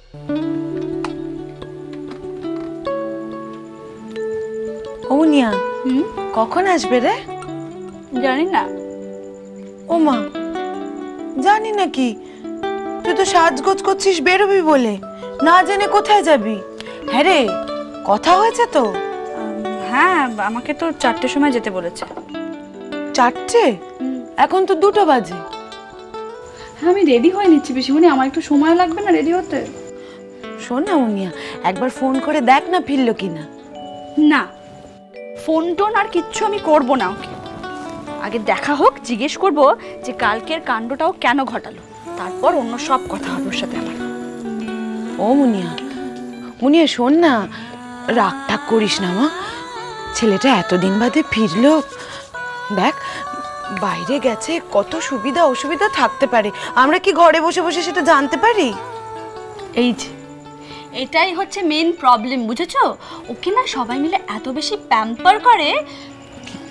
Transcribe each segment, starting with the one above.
ও মুনিয়া, কখন আসবে রে? জানি না। ও মা, জানি নাকি? তুই তো সাজগোজ করছিস বেরোবি বলে, না জেনে কোথায় যাবি? হ্যাঁ রে, কথা হয়েছে তো? হ্যাঁ, আমাকে তো 4টের সময় যেতে বলেছে। 4টে? এখন তো 2টো বাজে। হ্যাঁ, আমি রেডি হয়ে নিচ্ছি পিসিমণি, আমার একটু সময় লাগবে না রেডি হতে? শোন না মুনিয়া, একবার ফোন করে দেখ না ফিরলো কিনা। না, ফোন টোন আর কিচ্ছু আমি করব না ওকে। আগে দেখা হোক, জিজ্ঞেস করব যে কালকের কাণ্ডটাও কেন ঘটালো, তারপর অন্য সব কথা হবে ওর সাথে আমার। ও মুনিয়া, মুনিয়া শোন না, রাগ ঠাক করিস না মা। ছেলেটা এতদিন বাদে ফিরলো, দেখ বাইরে গেছে, কত সুবিধা অসুবিধা থাকতে পারে, আমরা কি ঘরে বসে বসে সেটা জানতে পারি? এই যে এটাই হচ্ছে মেন প্রবলেম, বুঝেছো? ওকে না সবাই মিলে এত বেশি প্যাম্পার করে,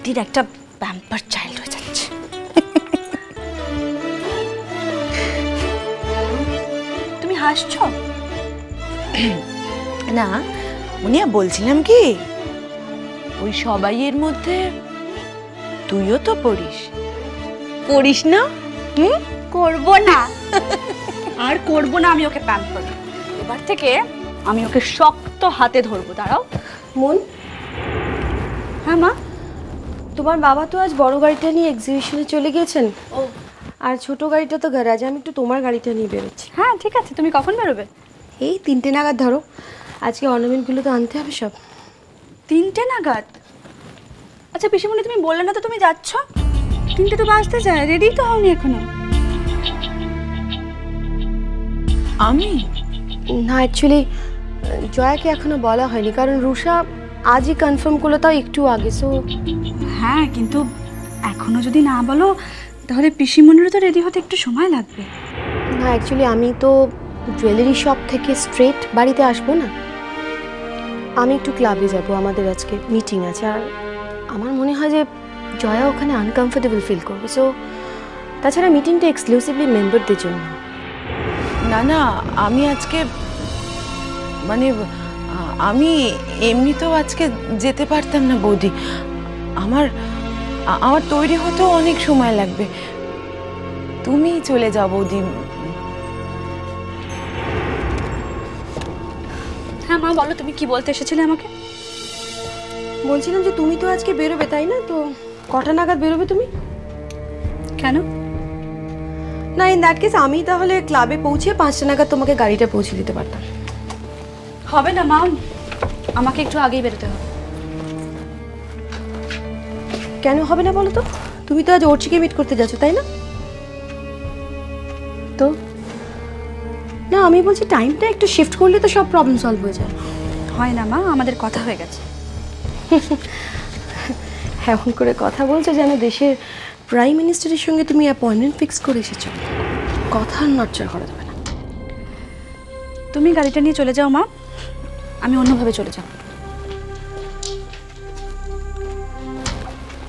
দিদির একটা প্যাম্পার চাইল্ড হয়ে যাচ্ছে। তুমি হাসছো? না মুনিয়া, বলছিলাম কি, ওই সবাইয়ের মধ্যে তুইও তো পড়িস না? করবো না। আর করবো না আমি ওকে প্যাম্পার। এবার থেকে আমি ওকে শক্ত হাতে ধরবো। দাঁড়াও। মন, হ্যাঁ মা? তোমার বাবা তো আজ বড় গাড়িটা নিয়ে এক্সিবিশনে চলে গিয়েছেন, ও আর ছোট গাড়িটা তো গ্যারাজে। আমি একটু তোমার গাড়িটা নিয়ে বেরোচ্ছি। হ্যাঁ, ঠিক আছে। তুমি কখন বেরোবে? এই 3টে নাগাদ ধরো, আজকে অর্নামেন্টগুলো তো আনতে হবে সব। 3টে নাগাদ? আচ্ছা পিসিমণি, তুমি বললে না তো তুমি যাচ্ছ? 3টে তো বাজতে যায়, রেডি তো হওনি এখনো। আমি না, অ্যাকচুয়ালি জয়াকে এখনো বলা হয়নি, কারণ রুষা আজই কনফার্ম করলো, তাও একটু আগে। সো হ্যাঁ, কিন্তু এখনো যদি না বলো তাহলে পিসিমণিরও তো রেডি হতে একটু সময় লাগবে। না, অ্যাকচুয়ালি আমি তো জুয়েলারি শপ থেকে স্ট্রেট বাড়িতে আসবো না, আমি একটু ক্লাবে যাব, আমাদের আজকে মিটিং আছে। আর আমার মনে হয় যে জয়া ওখানে আনকমফোর্টেবল ফিল করবে। সো তাছাড়া মিটিংটা এক্সক্লুসিভলি মেম্বারদের জন্য। না না, আমি আজকে মানে আমি এমনিতেও আজকে যেতে পারতাম না বৌদি। আমার তৈরি হতেও অনেক সময় লাগবে। তুমি চলে যাও বৌদি। হ্যাঁ মা, বলো তুমি কি বলতে এসেছিলে আমাকে? বলছিলাম যে তুমি তো আজকে বেরোবে, তাই না? তো কটা নাগাদ বেরোবে তুমি? কেন? না, ইন দ্যাট কেস আমি তাহলে ক্লাবে পৌঁছে 5টা নাগাদ তোমাকে গাড়িটা পৌঁছে দিতে পারতাম। হবে না মা, আমাকে একটু আগেই বেরোতে হবে। কেন হবে না বলো তো? তুমি তো আজ অর্চিকে মিট করতে যাচ্ছ, তাই না? তো না, আমি বলছি টাইমটা একটু শিফট করলে তো সব প্রবলেম সলভ হয়ে যায়। হয় না মা, আমাদের কথা হয়ে গেছে। এমন করে কথা বলছো যেন দেশের প্রাইম মিনিস্টারের সঙ্গে তুমি অ্যাপয়েন্টমেন্ট ফিক্স করে এসেছো। কথা আর নড়চড় করা যাবে না। তুমি গাড়িটা নিয়ে চলে যাও মা, আমি অন্যভাবে চলে যাব।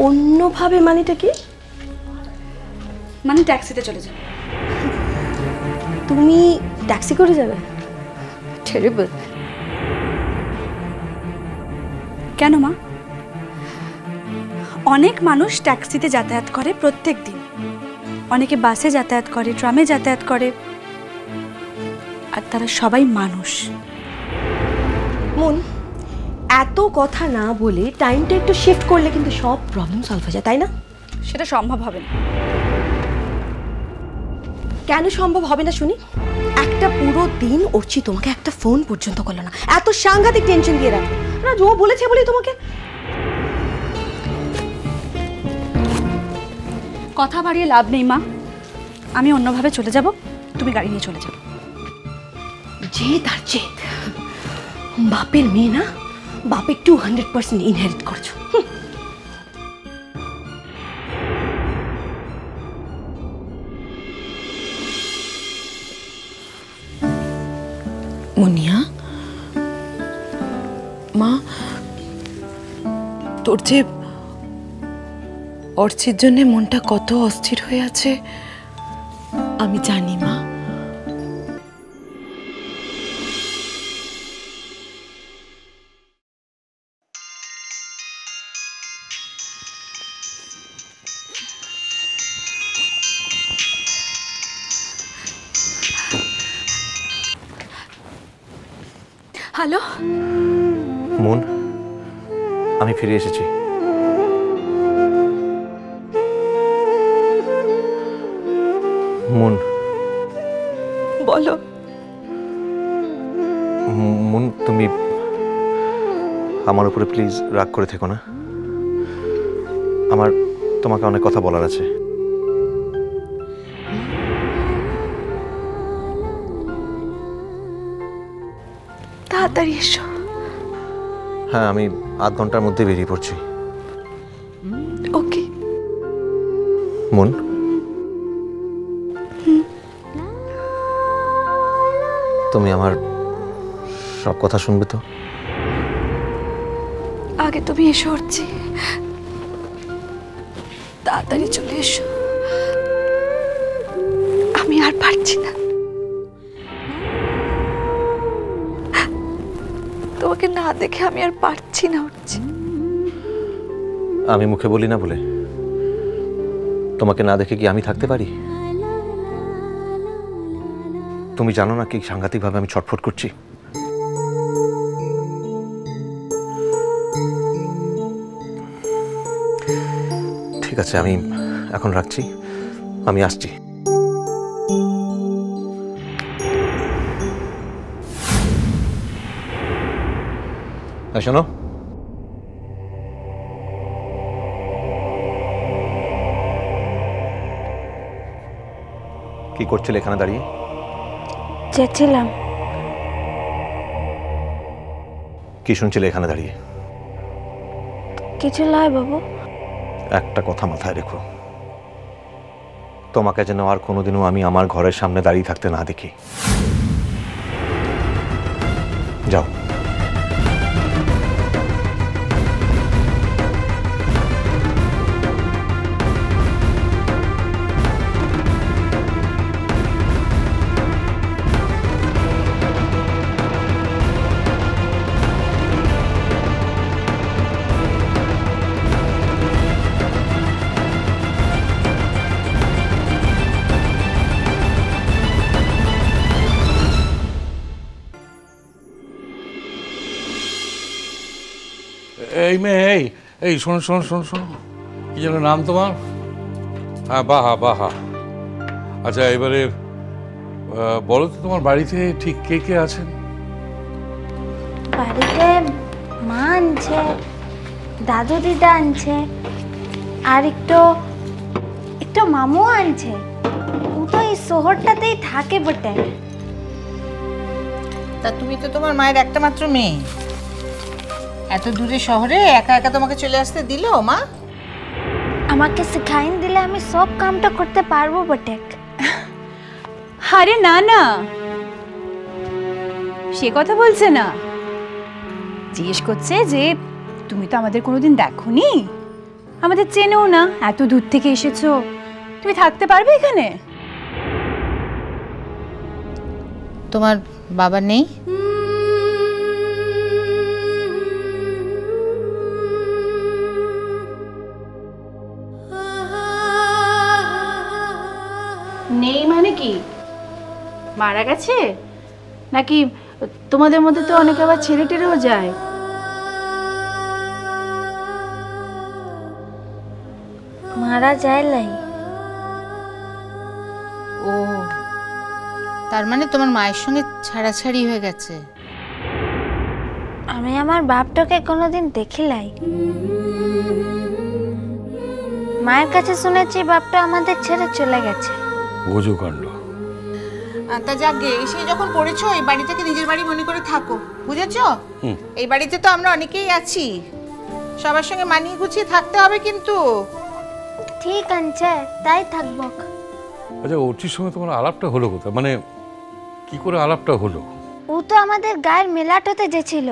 অন্যভাবে মানেটা কি? মানে ট্যাক্সিতে চলে যাও। তুমি ট্যাক্সি করে যাবে? টেরিবল। কেন মা? অনেক মানুষ ট্যাক্সিতে যাতায়াত করে প্রত্যেক দিন, অনেকে বাসে যাতায়াত করে, ট্রামে যাতায়াত করে, আর তারা সবাই মানুষ। মন, এত কথা না বলে টাইমটা একটু শিফট করলে কিন্তু সব প্রবলেম সলভ হয়ে যায়, তাই না? সেটা সম্ভব হবে না। কেন সম্ভব হবে না শুনি? একটা পুরো দিন অর্চি তোমাকে একটা ফোন পর্যন্ত করলো না, এত সাংঘাতিক টেনশন দিয়ে রাখো না। ও বলেছে বলি তোমাকে কথা বাড়িয়ে লাভ নেই মা, আমি অন্যভাবে চলে যাব, তুমি গাড়ি নিয়ে চলে যাও। জেদ আর জেদ, বাপের মেয়ে না, বাপের 200% ইনহেরিট করছো। মুনিয়া মা, তোর যে অর্চির জন্য মনটা কত অস্থির হয়ে আছে আমি জানি মা। হ্যালো মন, আমি ফিরে এসেছি। মন, বলো। মন, তুমি আমার উপরে প্লিজ রাগ করে থেকো না। আমার তোমাকে অনেক কথা বলার আছে। তাড়াতাড়ি এসো। হ্যাঁ, আমি আধ ঘন্টার মধ্যে বেরিয়ে পড়ছি। ওকে। মন, তুমি আমার সব কথা শুনবে তো? আগে তুমি এসো অর্চি, তাড়াতাড়ি চলে এসো। আমি আর পারছি না, তোমাকে না দেখে আমি আর পারছি না অর্চি। আমি মুখে বলি না বলে তোমাকে না দেখে কি আমি থাকতে পারি? তুমি জানো না কি সাংঘাতিকভাবে আমি ছটফট করছি। ঠিক আছে, আমি এখন রাখছি, আমি আসছি। শোনো, কি করছিলে এখানে দাঁড়িয়ে? চেয়েছিলাম। কি শুনছিলে এখানে দাঁড়িয়ে? কিছু নয় বাবু। একটা কথা মাথায় রেখো, তোমাকে যেন আর কোনোদিনও আমি আমার ঘরের সামনে দাঁড়িয়ে থাকতে না দেখি। যাও। এই মেয়ে, এই এই শোনো শোনো শোনো শোনো, কি যেন নাম তোমার? হ্যাঁ, বাহা বাহা। আচ্ছা, এবারে বলো তো তোমার বাড়িতে ঠিক কে কে আছেন? বাড়িতে মা আনছে, দাদু দিদা আনছে, আর একটু মামু আনছে। ও তো এই শহরটাতেই থাকে বটে। তা তুমি তো তোমার মায়ের একটা মাত্র মেয়ে, এত দূরে শহরে একা একা তোমাকে চলে আসতে দিল মা? আমাকে শিখাইন দিলে আমি সব কামটা করতে পারবো বটে। আরে না না, সে কথা বলছে না। জিজ্ঞেস করছে যে তুমি তো আমাদের কোনোদিন দেখোনি, আমাদের চেনেও না, এত দূর থেকে এসেছো, তুমি থাকতে পারবে এখানে? তোমার বাবা নেই? নেই মানে কি, মারা গেছে নাকি? তোমাদের মধ্যে তো অনেকে আবার ছেড়ে টেরেও যায়। মারা যায় লাই। ও, তার মানে তোমার মায়ের সঙ্গে ছাড়াছাড়ি হয়ে গেছে। আমি আমার বাপটাকে কোনোদিন দেখিলাই। মায়ের কাছে শুনেছি বাপটা আমাদের ছেড়ে চলে গেছে। বোঝো কাণ্ড। তা যাকে এসে যখন পড়েছো, এই বাড়িটাকে নিজের বাড়ি মনে করে থাকো, বুঝেছো? এই বাড়িতে তো আমরা অনেকেই আছি, সবার সঙ্গে মানিয়ে গুছিয়ে থাকতে হবে কিন্তু। ঠিক আছে, তাই থাকবো। আচ্ছা, ওটির সঙ্গে তোমার আলাপটা হলো কোথায়, মানে কি করে আলাপটা হলো? ও তো আমাদের গায়ের মেলাটাতে যেছিল,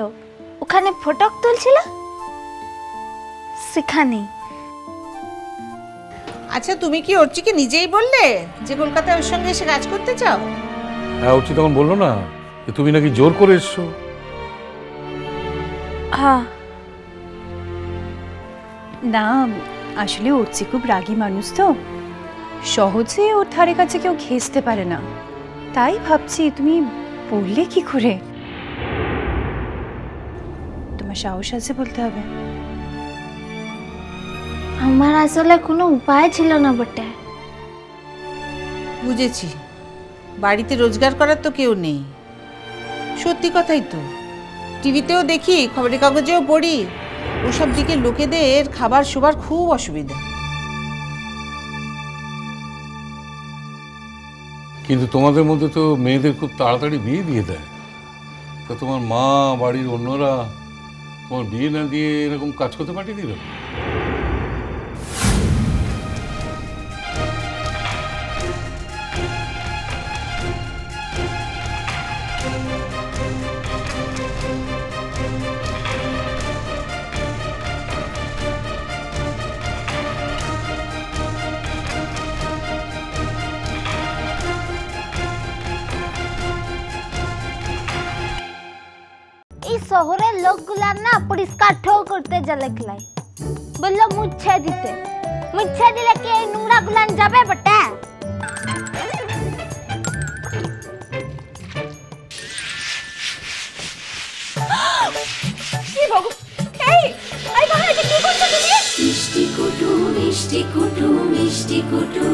ওখানে ফটক তুলছিল সেখানে। আচ্ছা, তুমি কি অর্চিকে নিজেই বললে যে কলকাতায় ওর সঙ্গে এসে কাজ করতে চাও? হ্যাঁ, অর্চি তখন বললো না যে তুমি নাকি জোর করে এসছো? হ্যাঁ। না, আসলে অর্চি খুব রাগী মানুষ তো, সহজে ওর ধারে কাছে কেউ ঘেঁষতে পারে না। তাই ভাবছি তুমি বললে কি করে। সাহস আছে বলতে হবে। আমার আসলে কোনো উপায় ছিল না বটে। বুঝেছি, বাড়িতে রোজগার করার তো কেউ নেই। সত্যি কথাই তো, টিভিতেও দেখি, খবরের কাগজেও পড়ি, ওসব দিকে লোকেদের খাবার শোবার খুব অসুবিধা। কিন্তু তোমাদের মধ্যে তো মেয়েদের খুব তাড়াতাড়ি বিয়ে দিয়ে দেয়। তা তোমার মা, বাড়ির অন্যরা তোমার বিয়ে না দিয়ে এরকম কাজ করতে পাঠিয়ে দিল? এই শহরের লোকগুলা না পরিষ্কার ঠো করতে জালে খেলাই, বললো মুছে দিতে। মুছে দিলে কি এই নোংরা গুলান যাবে বটে? কি বাবু, এই আই বাবা, এটা কি করছো তুমি? মিষ্টি কুটু মিষ্টি কুটু মিষ্টি কুটু